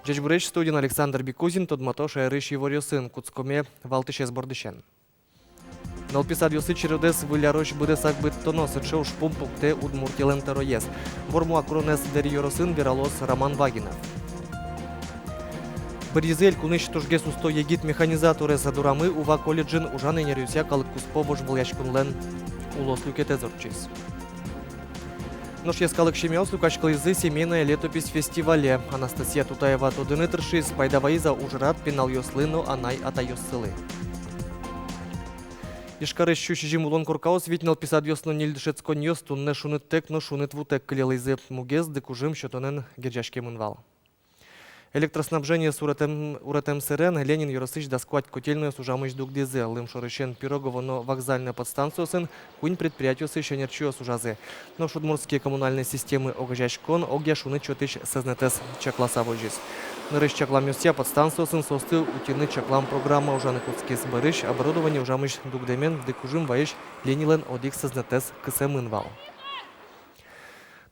Жечбуреч студен Александр Бекузин, Тодматош Айрыш Евориосын, Куцкоме Валтышес Бордышен. Налписад Йосы Чередес Вилярош Будесак Быттонос, Чеуш Пумпукте Удмуртилен Тароес. Ворму Акронес Дерьоросын Вералос Роман Вагинов. Бризель Куныш Тужгес Усто Егит Механизаторы Задурамы Ува колледжин Ужан Энерюся Калыккуспобош Вылячкунлен Улос Люкетезорчис. Нож яскалык шемеос Лукашкалызы семейная летопись фестивале. Анастасия Тутаева Тодынытыршис Пайдаваиза Ужрат Пенал Йослыно Анай Атайоссылы. Ишкарыш щущижим улон куркаос витнал писад йосно нильдышецкон йос тунне шунет тек, но шунет вутек клелайзы мугез декужим щотонен герджашке мынвал. Электроснабжение с уратем сирен Ленин Юросыч досквать котельную сужамыч дугдезе. Лым шорышен Пирогово, но вокзальная подстанция сын кунь предприятию сыща нерчио сужазы. Но шудмурские коммунальные системы огажачкон огя шуны чотыч сознатес чакласа вожис. Нырыш чаклам юсья подстанция сын состы утины чаклам программа ужаны кутские сбырыш оборудование ужамыч дугдемен декужим ваиш Ленилен одик сознатес кысемынвал.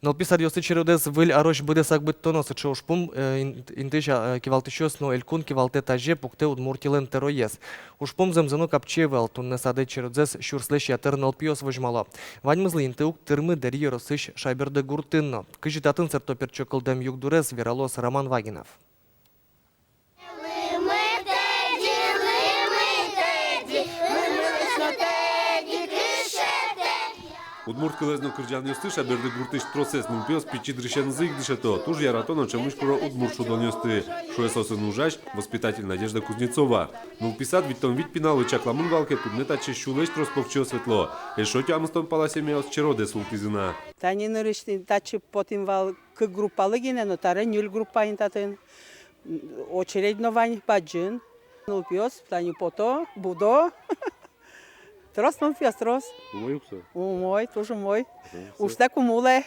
Налписад Йосы Чередес Виль Арош Будесак Быттонос, Чеушпум Интыша Кивалтышос, но Элькун Кивалте Таже Пукте Удмуртилен Тероес. Ушпум Земзану Капчевел, Тунне Саде Чередес Щурслеш Ятер Налпиос Вожмало. Ваньмызлы Интыук Тырмы Дерье Росыш Шайберде Гуртынно. Кыжитатын Цертоперчоколдем Югдурес Вералос Роман Вагинов. Удмуртки лезно кырджан ёсты шаберде гуртыш процесс нумпиос пичи дрышен зык дышето. Туж яратон чемыш про удмуршу дон ёсты. Шо эсосын ужаш воспитатель Надежда Кузнецова. Нулписад виттон вит пинал и чакламын валке туднета чешулеш тросповчо светло. Эшо тямыстон паласемеос чероде султизына. Тани нырышты тачы потим вал к группалы гене, но таре нюль группа интатын. Очередно вань баджин. Нулпиос, тани пото, будо. Трос нулпиос, трос. Мой укса? Мой, тоже мой. Уж так умуле.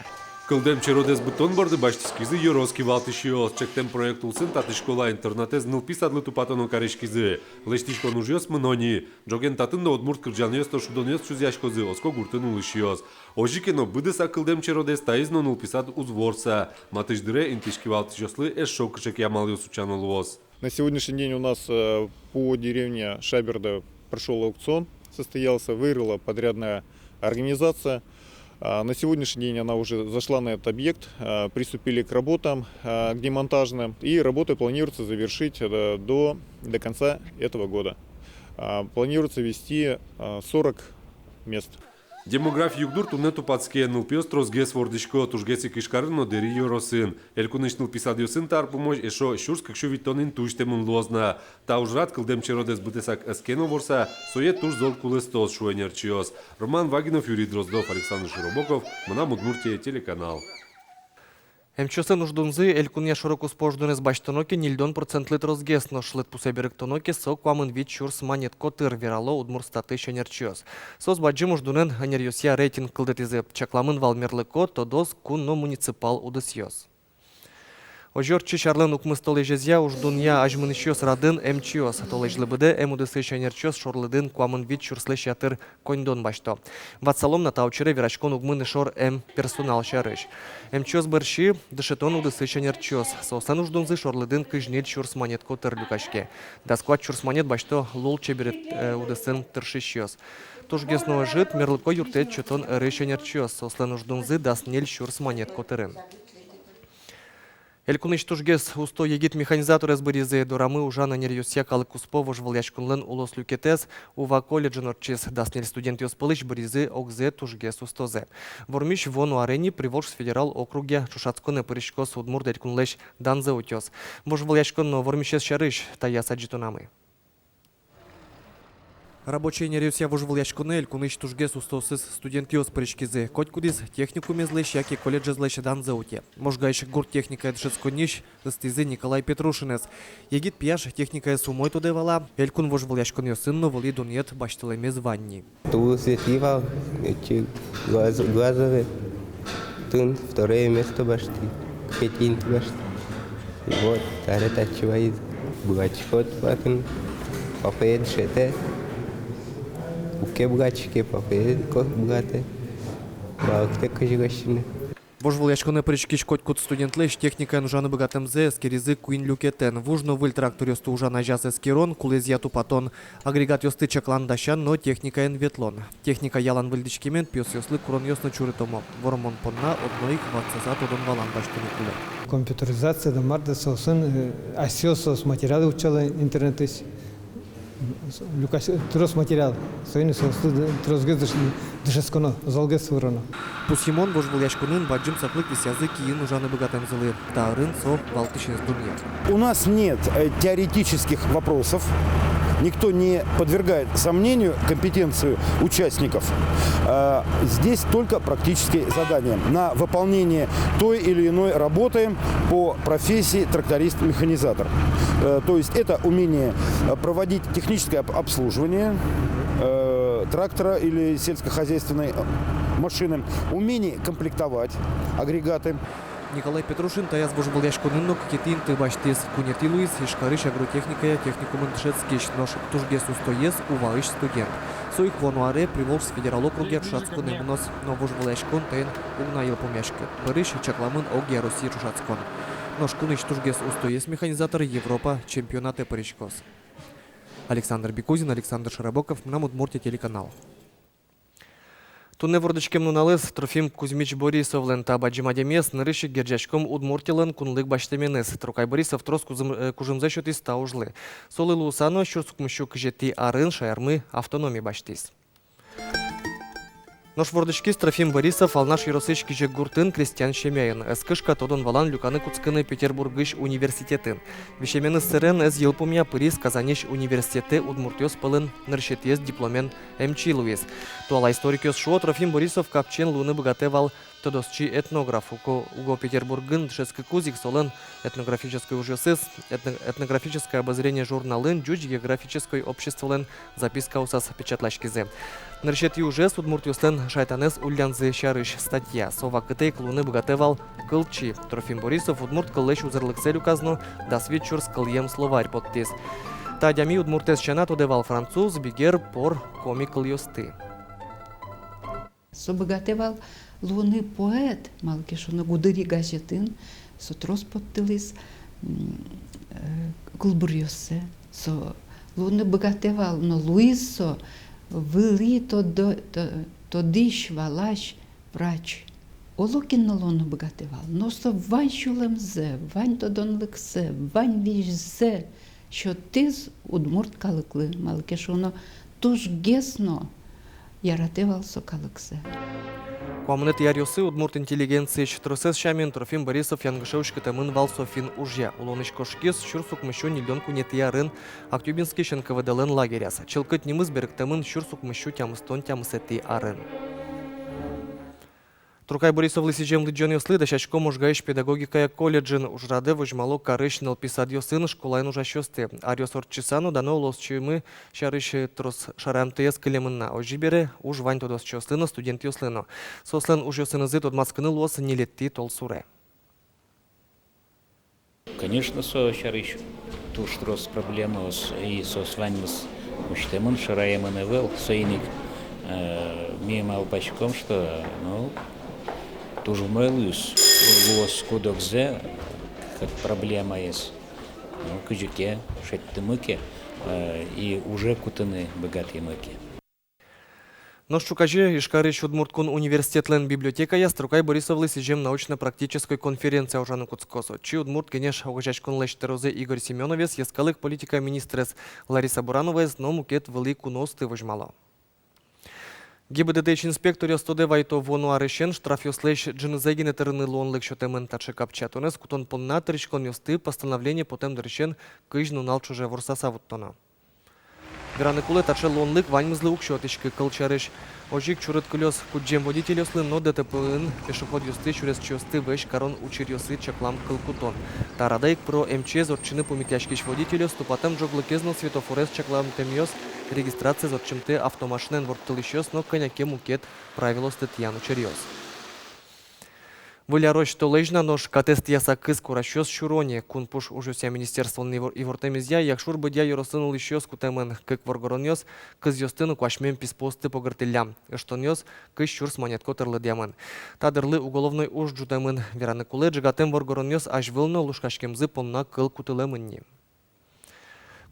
Кылдем черодес бутон борды баштискизы юроски валтышиос. Чектем проект улсын таты школа интернатез нылписад лыту патону карешкизы. Лештишкон ужьос мынони. Джоген татын да удмурт кырджан ёс то шудон ёс чузяшкозы. Оско гуртын улышиос. Ожикено быдыса кылдем черодес таизно нылписад узворса. Матыждыре интишки валтышослы эш шокышек ямал ёс учанулуос. На сегодняшний день у нас по деревне Шаберда прошел аукцион. Состоялся, выиграла подрядная организация. На сегодняшний день она уже зашла на этот объект, приступили к работам, к демонтажным, и работы планируется завершить до конца этого года. Планируется вести 40 мест. Демограф югдур туннету пацке нылпиос тросгес вордышко тужгеси кишкарыно дери юросын. Элькуныш нылписад ёсын тарпумож эшо щурс кыкшу виттонин туштемун лозна. Та ужрат кылдем черодес бытесак эскено ворса соет туш зол кулестос шуэнерчиос. Роман Вагинов, Юрий Дроздов, Александр Широбоков, Мана Удмуртия, телеканал. Мчосы нуждунзы Элькуния широко спождунес баштоноки нильдон процентлит розгес, но шлет пусеберек тоноки сок вамын вид чурс манет котыр вирало удмурстаты шенерчиос. Сос баджи муждунен анерьосия рейтинг кылдетизе чакламын валмерлыко тодос кунно муниципал удысьос. Ожорчи шарлен укмыс толежезя уж дунья ажмынышьос радын эмчиос. Толежлыбыде эмудысы шенерчиос шорлыдын куамын вид чурслеш ятыр коньдон башто. Ватсалом на таучере вирачкон угмыны шор персонал шарыш. Эмчиос бырши дышетон удысы шенерчиос. Сосан уж дунзы шорлыдын кыжнель чурс монет котыр люкашке. Даскват чурс монет башто лул чеберет удысын тыршищиос. Тужгесно жит мерлыко юртет чутон эры шенерчиос. Сослен уж дунзы даснель чурс монет котырын. Элькуныш тужгес усто егит механизатор эсбыризе дорамы ужана нерюсия калыкуспо вожвалячкунлен улос люкетес ува колледжин орчис даснель студент ёспылыш быризе огзе тужгес устозе. Вормиш вону арени приволжс федерал округе чушацконе пырышкос удмурд элькунлеш данзе утёс. Вожвалячкон вормишес шарыш таяса джитунамы. Рабочий нерюсия вожвалячконе элькуныш тужгес устосыз студент ёс пырышкизе. Коть кудис техникуме злеш, яки колледже злеш данзе уте. Можгайшик гурт техника эдшецкониш стизы Николай Петрушинес. Егит пьяш техника сумой тудевала. Элькун вожвалячкон ёсынно воли дунет баштылеме званни. Ту светивал, эти глазовые. Тун второе место башти. Петин башти. И вот, тарета чувайз. Бугачкот пакн. Папаед шете. Уке бугачке папаед кот бугате. Баакте кожигашины. Вожволячконе перечкіч котькут студентлеш техніка нужаны богатымзе эскеризы куин люкетен. Вужно выль трактор ёсты ужана жаз эскерон, кулез яту патон. Агрегат ёсты чаклан дащан, но техника ен ветлон. Техника ялан выльдичкемен пёс ёслы курон ёсны чурытомо. Вормон понна одной квацезат одон валан баштыны куле. Компьютеризация да марда сосын асиосос материалы учала интернетис. Люкас трос материал. Союз сосы трос гез дышесконо залгез вороно. Пусимон вожволячконын баджим саклык висязы киин ужаны богатымзылы. Тарын со балтышес дунья. У нас нет теоретических вопросов. Никто не подвергает сомнению компетенцию участников. Здесь только практические задания на выполнение той или иной работы по профессии тракторист-механизатор. То есть это умение проводить техническое обслуживание трактора или сельскохозяйственной машины, умение комплектовать агрегаты. Николай Петрушин таяз вожволячконыннок кетин ты баштес кунети Луис и шкарыш агротехникая техникумын дышецкеш нож тужгес устоез уваыш студент. Соик вонуаре приволжс федерал округе Шацкон эмнос, но вожволячкон тен угнаил помяшки. Париж чакламын оге России Шацкон. Нож куныш тужгес устоез механизатор Европа чемпионаты Парижкос. Александр Бекузин, Александр Шарабоков, нам Удмуртия телеканал. Тунне вордычкем нуналыз Трофим Кузьмич Борисов лента баджимадемес нырыши герджачком удмуртилын кунлык баштеменес. Трукай Борисов трос кужымзе шотис таужлы. Солы лусано щурсукмыщу кжети арын шаярмы автономии баштис. Нож вордычкис Трофим Борисов алнаш еросыч кижек гуртын крестьян шемяйын. Эскышка тодон валан люканы куцкыны Петербургыш университетын. Вишемены сырен эз елпумя пырис Казаниш университеты удмуртёс пылын ныршетез дипломен эмчилуез. Туала историкёс шо Трофим Борисов капчен луны богатевал тодосчи этнограф. Уго Петербургын шескі кузик солын этнографической ужасыз, этнографическое обозрение журналын, джуч географической обществолын записка усас печатлашкизе. Ныршет южес удмуртюслен шайтанес ульянзы шарыш статья. Сова кытей клуны богатевал кылчи. Трофим Борисов удмурт кыллеш узырлыкселю казну, да свитчурс кыльем словарь подтис. Тадями удмуртес чанат удевал француз, бигер пор комик льосты. Собогатевал луны поет, малки що на гудирі газетин, сотрос подтилис кулбурйосе, со луни богатевал, но Луїсо вили то диш валаш врач. Олокін на луну богатевал, но со вань шулемзе, вань то донлексе, вань віжзе, що ти з удмурт каликли, малки що воно тож гесно яратевал со каликсе. Комнет ярьосы удмурт интеллигенции чтросес шамин Трофим Борисов янгышевшки тамын вал софин ужья. Улонычкошкес щурсук мыщу нильонку нетиярын Актюбинский ШНКВДЛН лагеряс. Челкыт немыз берег тамын щурсук мыщу тямыстон тямысети арын. Трукай Борисов лысижем лыджон ёслы дащачко можгаиш педагогикая колледжин ужраде вожмало карыш нелписад ёсын школайн ужащосты. Арьос орчисану дано лосчимы шарыш трос шарамтес кылемынна. Ожибере уж вань тодос чослыно студент ёслыно. Сослен уж ёсынызы тодмаскыны лос нелетти толсуре. Конечно, со шарыш туш трос проблемос и со сваньмыс уштемын шараемын эвел соиник мимал пачком, что ну тоже мэлюс лос кудокзе как проблема есть. Ну кыжике шеттымыке и уже кутыны богатые мыки. Но щукажи Ишкарыш удмурткун университетлен библиотека я Трукай Борисов лысижем научно-практической конференция ужаны куцкосо. Чи удмурт кенеш огачачкун лештерозе Игорь Семеновец ескалык политика министрес Лариса Бурановец, но мукет велику ности вожмало. ГИБДД инспектор ястоде вайто вону арешен штраф ёслеш джинзегине терны лонлык шотемен таче капчатонес кутон понна тричкон ёсты постановление потем дрешен кыжну нал чуже ворса савуттона. Граникуле таче лонлык ваньмызлы укшотички кылчарыш. Ожик чурыт кылёс куджем водитель ёслы, но ДТП-ын пешеход ёсты чурес чёсты вэш карон учир ёсы чаклам кылкутон. Тарадайк про МЧС отчины помикляшкиш водителю ступатем жоглыкезныл светофорес чаклам темёс регистрация зодчымты автомашинен вортылышёс, но коняке мукет правило статьяну черёс. Вылярощ толежна нож катест яса кыз куращос шуроне. Кун пуш ужуся министерствон ивортемизя, якшур быдя юросынул ищёс кутемен кык воргоронёс, кыз ёстыны куашмен писposты погыртылям. Эштонёс кыз шурс монетко тырлыдямын. Тадырлы уголовной уж джутемын. Вераны кулы джигатем воргоронёс аж вылны лушкашкемзы помна кыл кутылемынни.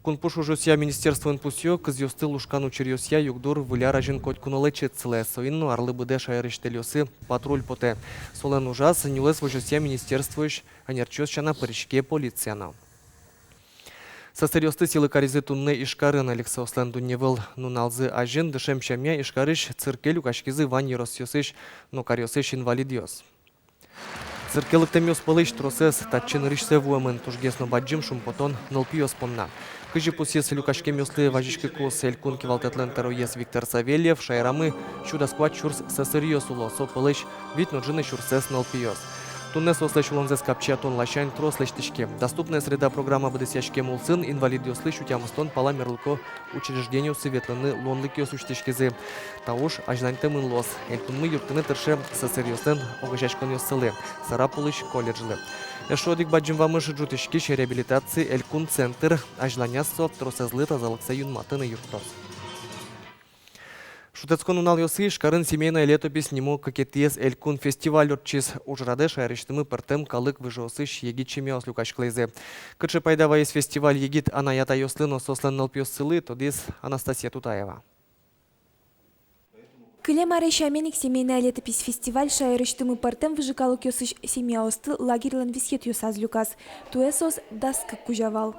Кун пуш ужуся министерствон пусё, кыз ёсты лушкану черёсья югдур выляражин коть куналечецле. Соинну арлы быде шайрыштелёсы патруль поте. Солен ужас нюлес вожуся министерствующ, анерчёс чана паричке полицияна. Состерёсты силы каризы тунны ишкарын Алекса Осленду невыл нуналзы ажин дышем шамя ишкарыш циркелю кашкизы вань еросьёсыш, но карёсыш инвалидиос. Циркелыктем ёспылыш тросес татчин ришсе вуэмын тужгесно баджим шумпотон нылпиёс понна. Кыжи пусес люкашкем ёслы важишки кос элькун кивалтетлен тароес Виктор Савельев шайрамы чудаскват чурс сосырьёс уло сопылыш вид ноджины чурсес нылпиёс. Туннес ослеш улонзес капчатон лащайн трослеш тишке. Доступная среда программа бдысяшке мулсын инвалид ёслыш утямыстон пала мерлыко учреждению светлыны лонлык сучтишкезы. Тауш ажнантемын лос. Эльтунмы юртыны тырше сосырьёстен огышашкон ёссылы. Сарапулыш колледжлы. Эшодик баджим вамыш джутишкиш реабилитации элькун центр ажланяссо тросезлы тазалыкса юнматыны юртос. Шутецкон унал ёсы шкарын семейная летопись нему кокетиес элькун фестиваль урчис ужраде шайрыштымы пыртым калык выжосы шьеги чемиос люкашклейзе. Кычы пайдава есть фестиваль егит анаята ёслы но сослен налпиос сылы, тодис Анастасия Тутаева. Кылемаре шаменик семейная летопись фестиваль шайрыштымы пыртым выжикалык ёсыш семьяосты лагерьлен висет ёсаз люкас. Туэсос даска кужавал.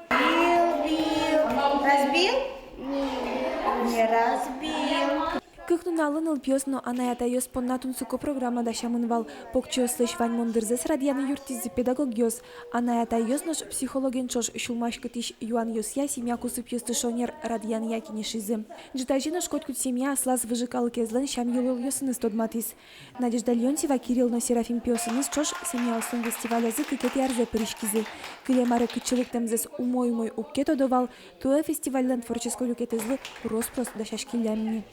Разбил? Не разбил. Кыхнуналын ылпиос, но анаята ёс поннатун суко программа дашамынвал. Покчо слыш вань мондырзес радияны юртизы педагог ёс. Анаята ёс нож психологен чош шулмашкы тиш юан ёсья семья кусып ёсты шонер радиян якини шизы. Джитажина шкоткут семья аслаз выжикал кезлен шам юлыл ёсыныз тодматис. Надежда Леонтьева, Кирилл, но Серафим Пёсыныз чош семья осын фестиваля зы кыкет ярзе пырышкизы. Кылемары кычылык темзес умой уккет одовал. Туэ фестивальден творческой люкетезлы уроспрос дашашкилямни.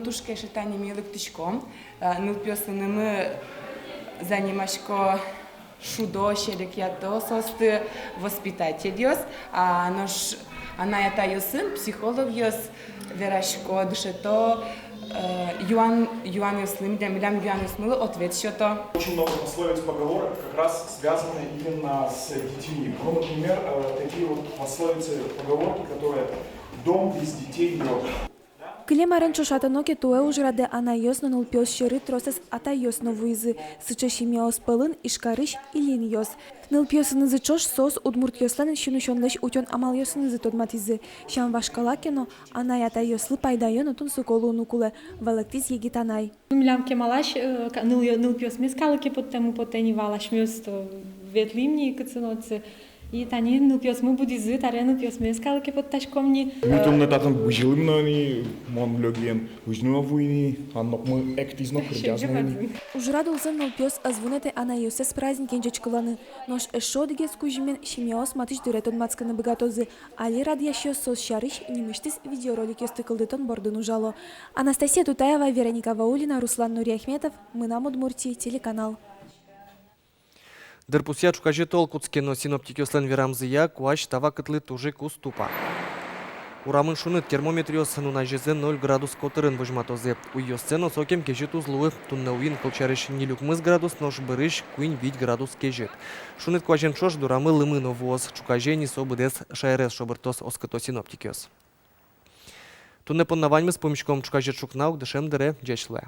Тушке шитание милых тишком, нылпёсынымы занимашко шудо шелек ято состы воспитатель ёс, а нож анаята ёсын психолог ёс верашко дышето юан ёслым демилям юан ёсмылы ответ счето. Очень много пословиц, поговорок как раз связаны именно с детьми. Ну, например, такие вот пословицы, поговорки, которые «дом без детей мертв». Кылемарен чошатаноке туэ ужраде ана ёс нонул пёс шыры тросес ата ёс новуизы. Сыча шимяос пылын ишкарыш илин ёс. Ныл пёсынызы чош сос удмурт ёслан шунушонлеш утён амал ёсынызы тодматизы. Шам вашкалакено ана ята ёслы пайдайон утун суколу нукуле. Валактиз егитанай. Милям кемалаш ныл пёс мескалыке поттему потени валаш мёс ветлимни кыцыноцы. И тани нылпиос мы будизы, таре нылпиос мескалыке подташкомни. Митом на татам бужилымнани, мон лёген, ужнувуини, аннокмы эктизно кырдязныни. Ужрад улсын нылпиос азвунете ана ёсес праздник енчечкыланы. Нош эшодыге скужимен шимиос матыш дюретон мацканы богатозы. Али радиящёс сос шарыш немыштис видеоролик ёстыкылдытон бордын ужало. Анастасия Тутаева, Вероника Ваулина, Руслан Нуриахметов. Мы на Удмуртии, телеканал. Дырпусья чукажи толкутске, но синоптики ослен верамзыя, куач тава кытлы тужи куступа. Урамын шуныт термометриос нуна жезе 0 градус котырын выжматозе. Уйосцено сокем кежит узлуы, тунна уин кылчарыш нилюкмыз градус, нож бырыш куин 5 градус кежит. Шуныт куачен шош дурамы лымы новоз, чукаже не собыдес шайрес шобыртос оскыто синоптикиос. Тунне поннаваньмыз помещиком чукаже чукнаук дышем дыре джечле.